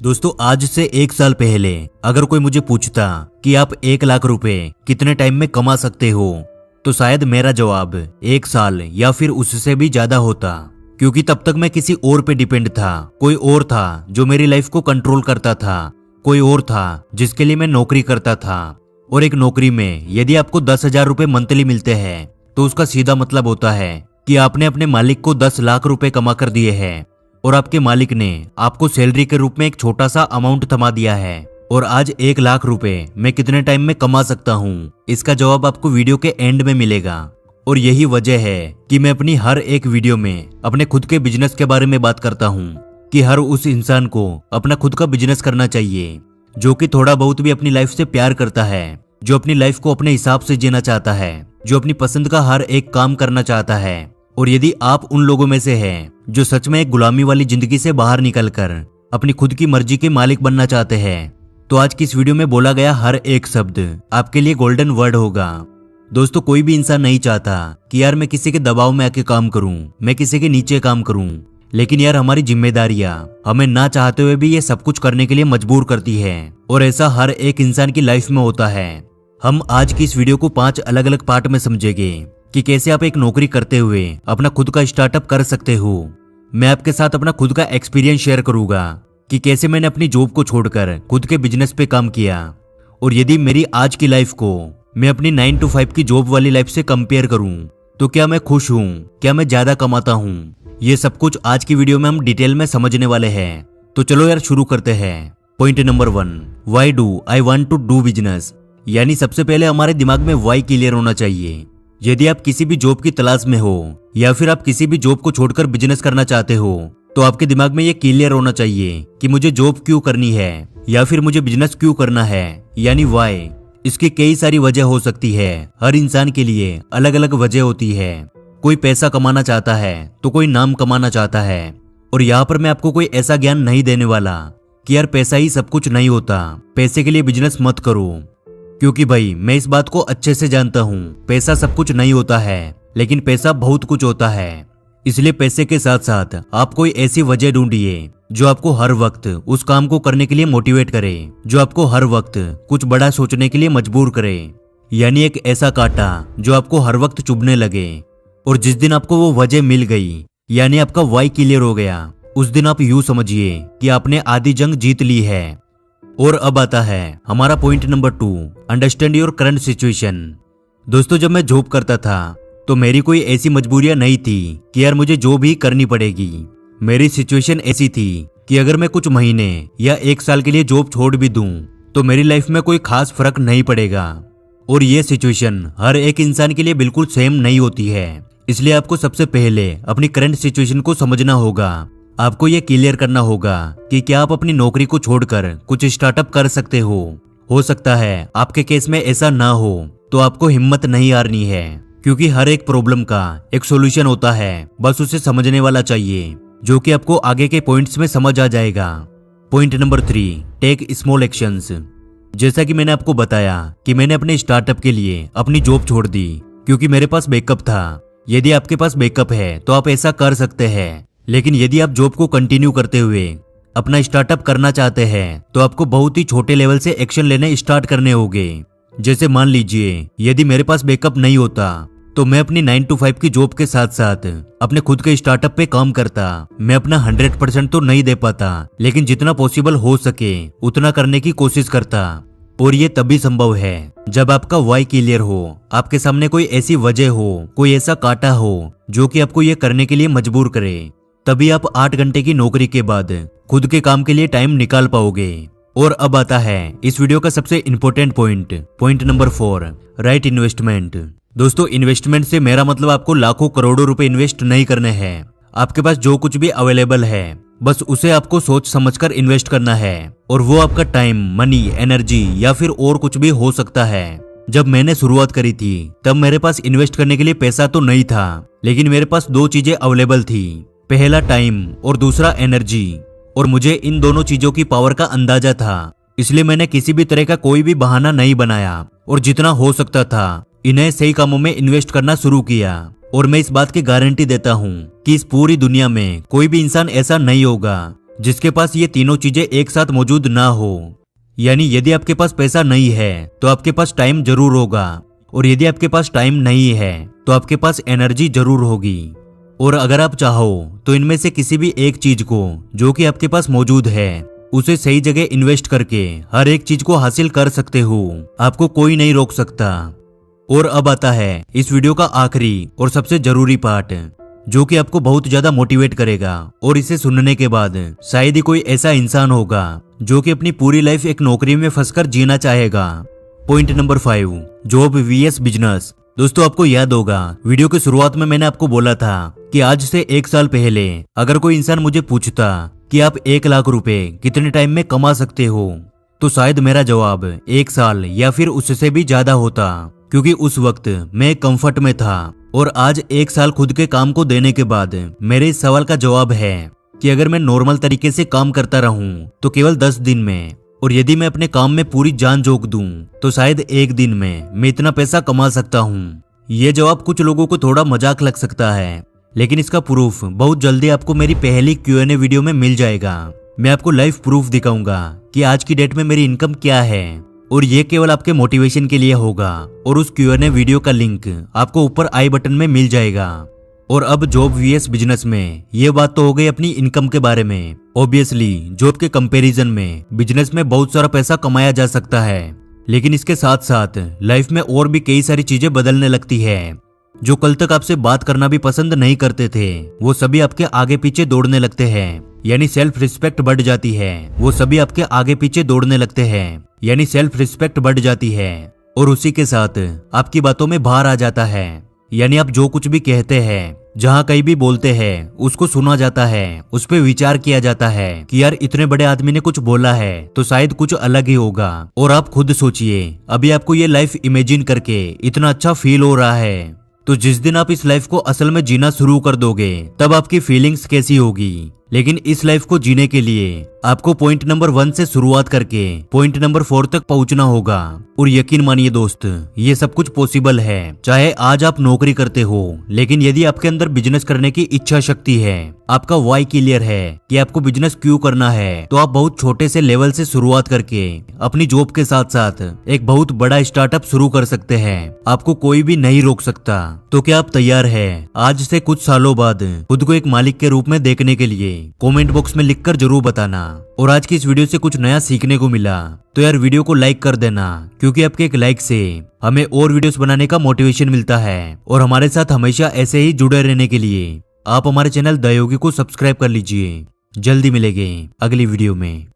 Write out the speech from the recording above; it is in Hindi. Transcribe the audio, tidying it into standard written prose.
दोस्तों आज से 1 साल पहले अगर कोई मुझे पूछता कि आप 1 लाख रुपए कितने टाइम में कमा सकते हो, तो शायद मेरा जवाब 1 साल या फिर उससे भी ज्यादा होता। क्योंकि तब तक मैं किसी और पे डिपेंड था। कोई और था जो मेरी लाइफ को कंट्रोल करता था, कोई और था जिसके लिए मैं नौकरी करता था। और एक नौकरी में यदि आपको 10,000 रुपए मंथली मिलते हैं तो उसका सीधा मतलब होता है कि आपने अपने मालिक को 10 लाख रुपए कमा कर दिए हैं और आपके मालिक ने आपको सैलरी के रूप में एक छोटा सा अमाउंट थमा दिया है। और आज 1 लाख रुपए मैं कितने टाइम में कमा सकता हूँ, इसका जवाब आपको वीडियो के एंड में मिलेगा। और यही वजह है कि मैं अपनी हर एक वीडियो में अपने खुद के बिजनेस के बारे में बात करता हूँ कि हर उस इंसान को अपना खुद का बिजनेस करना चाहिए जो कि थोड़ा बहुत भी अपनी लाइफ से प्यार करता है, जो अपनी लाइफ को अपने हिसाब से जीना चाहता है, जो अपनी पसंद का हर एक काम करना चाहता है। और यदि आप उन लोगों में से हैं जो सच में एक गुलामी वाली जिंदगी से बाहर निकलकर अपनी खुद की मर्जी के मालिक बनना चाहते हैं, तो आज की इस वीडियो में बोला गया हर एक शब्द आपके लिए गोल्डन वर्ड होगा। दोस्तों कोई भी इंसान नहीं चाहता कि यार मैं किसी के दबाव में आके काम करूं, मैं किसी के नीचे काम करूं, लेकिन यार हमारी जिम्मेदारियां हमें ना चाहते हुए भी ये सब कुछ करने के लिए मजबूर करती है। और ऐसा हर एक इंसान की लाइफ में होता है। हम आज की इस वीडियो को 5 अलग अलग पार्ट में समझेंगे कि कैसे आप एक नौकरी करते हुए अपना खुद का स्टार्टअप कर सकते हो। मैं आपके साथ अपना खुद का एक्सपीरियंस शेयर करूंगा कि कैसे मैंने अपनी जॉब को छोड़कर खुद के बिजनेस पे काम किया। और यदि मेरी आज की लाइफ को मैं अपनी 9 to 5 की जॉब वाली लाइफ से कंपेयर करूं तो क्या मैं खुश हूं, क्या मैं ज्यादा कमाता हूं, ये सब कुछ आज की वीडियो में हम डिटेल में समझने वाले हैं। तो चलो यार शुरू करते हैं। Point number 1, why do I want to do business. यानी सबसे पहले हमारे दिमाग में व्हाई क्लियर होना चाहिए। यदि आप किसी भी जॉब की तलाश में हो या फिर आप किसी भी जॉब को छोड़कर बिजनेस करना चाहते हो, तो आपके दिमाग में ये क्लियर होना चाहिए कि मुझे जॉब क्यों करनी है या फिर मुझे बिजनेस क्यों करना है, यानी व्हाई। इसकी कई सारी वजह हो सकती है। हर इंसान के लिए अलग अलग वजह होती है। कोई पैसा कमाना चाहता है तो कोई नाम कमाना चाहता है। और यहाँ पर मैं आपको कोई ऐसा ज्ञान नहीं देने वाला कि यार पैसा ही सब कुछ नहीं होता, पैसे के लिए बिजनेस मत करो। क्योंकि भाई मैं इस बात को अच्छे से जानता हूँ, पैसा सब कुछ नहीं होता है, लेकिन पैसा बहुत कुछ होता है। इसलिए पैसे के साथ साथ आप कोई ऐसी वजह ढूंढिए जो आपको हर वक्त उस काम को करने के लिए मोटिवेट करे, जो आपको हर वक्त कुछ बड़ा सोचने के लिए मजबूर करे। यानी एक ऐसा कांटा जो आपको हर वक्त चुभने लगे। और जिस दिन आपको वो वजह मिल गई, यानी आपका वाई क्लियर हो गया, उस दिन आप यूं समझिए कि आपने आधी जंग जीत ली है। और अब आता है हमारा point number 2, understand your current situation. दोस्तों जब मैं जॉब करता था तो मेरी कोई ऐसी मजबूरियां नहीं थी कि यार मुझे जॉब ही करनी पड़ेगी। मेरी सिचुएशन ऐसी थी कि अगर मैं कुछ महीने या 1 साल के लिए जॉब छोड़ भी दूं तो मेरी लाइफ में कोई खास फर्क नहीं पड़ेगा। और ये सिचुएशन हर एक इंसान के लिए बिल्कुल सेम नहीं होती है। इसलिए आपको सबसे पहले अपनी करंट सिचुएशन को समझना होगा। आपको ये क्लियर करना होगा कि क्या आप अपनी नौकरी को छोड़कर कुछ स्टार्टअप कर सकते हो। हो सकता है आपके केस में ऐसा ना हो, तो आपको हिम्मत नहीं हारनी है, क्योंकि हर एक प्रॉब्लम का एक सॉल्यूशन होता है, बस उसे समझने वाला चाहिए, जो कि आपको आगे के पॉइंट्स में समझ आ जाएगा। Point number 3, take small actions. जैसा कि मैंने आपको बताया कि मैंने अपने स्टार्टअप के लिए अपनी जॉब छोड़ दी क्योंकि मेरे पास बैकअप था। यदि आपके पास बैकअप है तो आप ऐसा कर सकते हैं, लेकिन यदि आप जॉब को कंटिन्यू करते हुए अपना स्टार्टअप करना चाहते हैं तो आपको बहुत ही छोटे लेवल से एक्शन लेने स्टार्ट करने होंगे। जैसे मान लीजिए यदि मेरे पास बैकअप नहीं होता तो मैं अपनी 9 to 5 की जॉब के साथ साथ अपने खुद के स्टार्टअप पे काम करता। मैं अपना 100% तो नहीं दे पाता, लेकिन जितना पॉसिबल हो सके उतना करने की कोशिश करता। और ये तभी संभव है जब आपका वाई क्लियर हो, आपके सामने कोई ऐसी वजह हो, कोई ऐसा कांटा हो जो कि आपको ये करने के लिए मजबूर करे। तभी आप 8 घंटे की नौकरी के बाद खुद के काम के लिए टाइम निकाल पाओगे। और अब आता है इस वीडियो का सबसे important point, point number 4, right investment. दोस्तों इन्वेस्टमेंट से मेरा मतलब आपको लाखों करोड़ों रुपए इन्वेस्ट नहीं करने हैं। आपके पास जो कुछ भी अवेलेबल है बस उसे आपको सोच समझकर इन्वेस्ट करना है। और वो आपका टाइम, मनी, एनर्जी या फिर और कुछ भी हो सकता है। जब मैंने शुरुआत करी थी तब मेरे पास इन्वेस्ट करने के लिए पैसा तो नहीं था, लेकिन मेरे पास 2 चीजें अवेलेबल थी, पहला टाइम और दूसरा एनर्जी। और मुझे इन दोनों चीजों की पावर का अंदाजा था, इसलिए मैंने किसी भी तरह का कोई भी बहाना नहीं बनाया और जितना हो सकता था इन्हें सही कामों में इन्वेस्ट करना शुरू किया। और मैं इस बात की गारंटी देता हूँ कि इस पूरी दुनिया में कोई भी इंसान ऐसा नहीं होगा जिसके पास ये तीनों चीजें एक साथ मौजूद ना हो। यानी यदि आपके पास पैसा नहीं है तो आपके पास टाइम जरूर होगा, और यदि आपके पास टाइम नहीं है तो आपके पास एनर्जी जरूर होगी। और अगर आप चाहो तो इनमें से किसी भी एक चीज को जो कि आपके पास मौजूद है उसे सही जगह इन्वेस्ट करके हर एक चीज को हासिल कर सकते हो। आपको कोई नहीं रोक सकता। और अब आता है इस वीडियो का आखिरी और सबसे जरूरी पार्ट, जो कि आपको बहुत ज्यादा मोटिवेट करेगा। और इसे सुनने के बाद शायद ही कोई ऐसा इंसान होगा जो कि अपनी पूरी लाइफ एक नौकरी में फंसकर जीना चाहेगा। Point number 5, job V S business. दोस्तों, आपको याद होगा वीडियो की शुरुआत में मैंने आपको बोला था कि आज से 1 साल पहले अगर कोई इंसान मुझे पूछता कि आप 1 लाख रुपए कितने टाइम में कमा सकते हो, तो शायद मेरा जवाब 1 साल या फिर उससे भी ज्यादा होता, क्योंकि उस वक्त मैं कंफर्ट में था। और आज 1 साल खुद के काम को देने के बाद मेरे इस सवाल का जवाब है कि अगर मैं नॉर्मल तरीके से काम करता रहूं तो केवल 10 दिन में, और यदि मैं अपने काम में पूरी जान झोंक दूं तो शायद 1 दिन में मैं इतना पैसा कमा सकता हूं। ये जवाब कुछ लोगों को थोड़ा मजाक लग सकता है, लेकिन इसका प्रूफ बहुत जल्दी आपको मेरी पहली Q&A वीडियो में मिल जाएगा। मैं आपको लाइव प्रूफ दिखाऊंगा कि आज की डेट में मेरी इनकम क्या है, और ये केवल आपके मोटिवेशन के लिए होगा। और उस Q&A वीडियो का लिंक आपको ऊपर आई बटन में मिल जाएगा। और अब जॉब वीएस बिजनेस में ये बात तो हो गई अपनी इनकम के बारे में। ऑब्वियसली जॉब के कंपैरिजन में बिजनेस में बहुत सारा पैसा कमाया जा सकता है, लेकिन इसके साथ साथ लाइफ में और भी कई सारी चीजें बदलने लगती है। जो कल तक आपसे बात करना भी पसंद नहीं करते थे, वो सभी आपके आगे पीछे दौड़ने लगते हैं, यानी सेल्फ रिस्पेक्ट बढ़ जाती है। वो सभी आपके आगे पीछे दौड़ने लगते हैं, यानी सेल्फ रिस्पेक्ट बढ़ जाती है। और उसी के साथ आपकी बातों में भार आ जाता है, यानी आप जो कुछ भी कहते हैं, जहाँ कहीं भी बोलते हैं, उसको सुना जाता है, उस पर विचार किया जाता है कि यार इतने बड़े आदमी ने कुछ बोला है तो शायद कुछ अलग ही होगा। और आप खुद सोचिए, अभी आपको ये लाइफ इमेजिन करके इतना अच्छा फील हो रहा है, तो जिस दिन आप इस लाइफ को असल में जीना शुरू कर दोगे तब आपकी फीलिंग्स कैसी होगी। लेकिन इस लाइफ को जीने के लिए आपको पॉइंट नंबर 1 से शुरुआत करके पॉइंट नंबर 4 तक पहुंचना होगा। और यकीन मानिए दोस्त, ये सब कुछ पॉसिबल है। चाहे आज आप नौकरी करते हो, लेकिन यदि आपके अंदर बिजनेस करने की इच्छा शक्ति है, आपका वाई क्लियर है कि आपको बिजनेस क्यों करना है, तो आप बहुत छोटे से लेवल से शुरुआत करके अपनी जॉब के साथ साथ एक बहुत बड़ा स्टार्टअप शुरू कर सकते हैं। आपको कोई भी नहीं रोक सकता। तो क्या आप तैयार है आज से कुछ सालों बाद खुद को एक मालिक के रूप में देखने के लिए? कमेंट बॉक्स में लिखकर जरूर बताना। और आज की इस वीडियो से कुछ नया सीखने को मिला तो यार वीडियो को लाइक कर देना, क्योंकि आपके एक लाइक से हमें और वीडियोस बनाने का मोटिवेशन मिलता है। और हमारे साथ हमेशा ऐसे ही जुड़े रहने के लिए आप हमारे चैनल द योगी को सब्सक्राइब कर लीजिए। जल्दी मिलेंगे अगली वीडियो में।